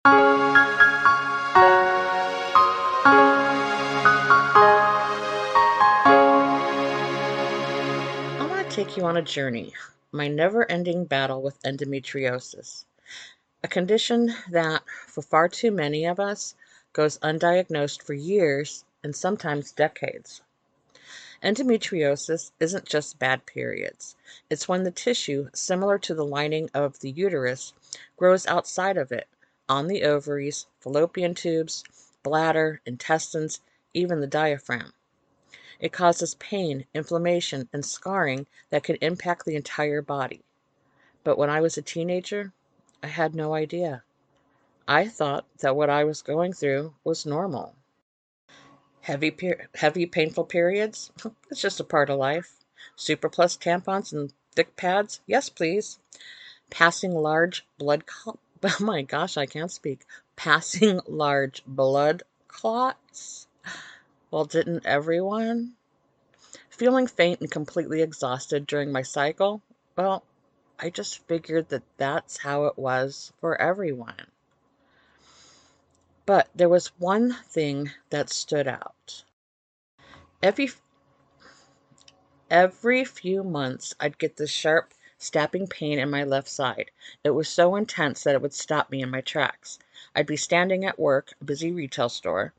I want to take you on a journey, my never-ending battle with endometriosis, a condition that, for far too many of us, goes undiagnosed for years and sometimes decades. Endometriosis isn't just bad periods. It's when the tissue, similar to the lining of the uterus, grows outside of it, on the ovaries, fallopian tubes, bladder, intestines, even the diaphragm. It causes pain, inflammation, and scarring that can impact the entire body. But when I was a teenager, I had no idea. I thought that what I was going through was normal. Heavy painful periods? It's just a part of life. Super plus tampons and thick pads? Yes, please. Passing large oh my gosh, I can't speak. Passing large blood clots? Well, didn't everyone? Feeling faint and completely exhausted during my cycle? Well, I just figured that that's how it was for everyone. But there was one thing that stood out. Every Every few months, I'd get this sharp, stabbing pain in my left side. It was so intense that it would stop me in my tracks. I'd be standing at work, a busy retail store,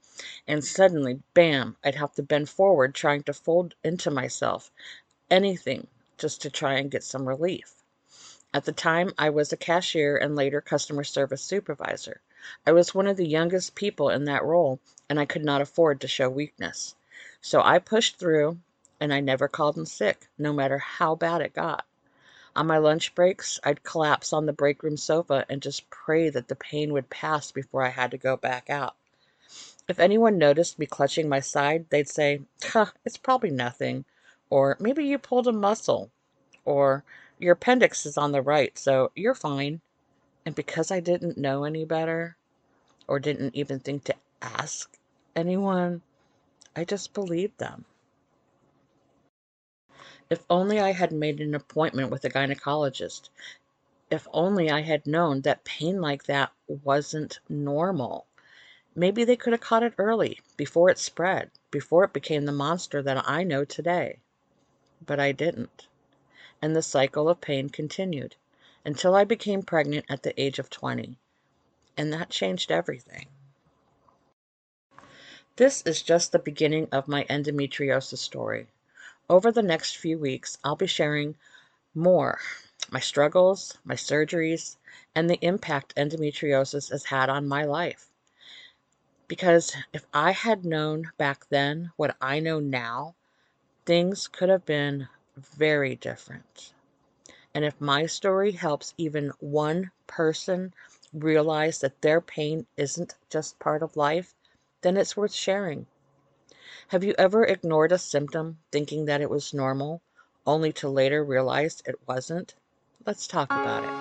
and suddenly, bam, I'd have to bend forward trying to fold into myself. Anything just to try and get some relief. At the time, I was a cashier and later customer service supervisor. I was one of the youngest people in that role, and I could not afford to show weakness. So I pushed through, and I never called in sick, no matter how bad it got. On my lunch breaks, I'd collapse on the breakroom sofa and just pray that the pain would pass before I had to go back out. If anyone noticed me clutching my side, they'd say, "Huh, it's probably nothing," or "Maybe you pulled a muscle," or "Your appendix is on the right, so you're fine." And because I didn't know any better, or didn't even think to ask anyone, I just believed them. If only I had made an appointment with a gynecologist. If only I had known that pain like that wasn't normal. Maybe they could have caught it early, before it spread, before it became the monster that I know today. But I didn't. And the cycle of pain continued until I became pregnant at the age of 20. And that changed everything. This is just the beginning of my endometriosis story. Over the next few weeks, I'll be sharing more, my struggles, my surgeries, and the impact endometriosis has had on my life. Because if I had known back then what I know now, things could have been very different. And if my story helps even one person realize that their pain isn't just part of life, then it's worth sharing. Have you ever ignored a symptom thinking that it was normal, only to later realize it wasn't? Let's talk about it.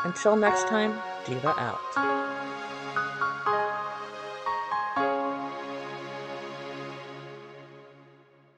Until next time, Diva out.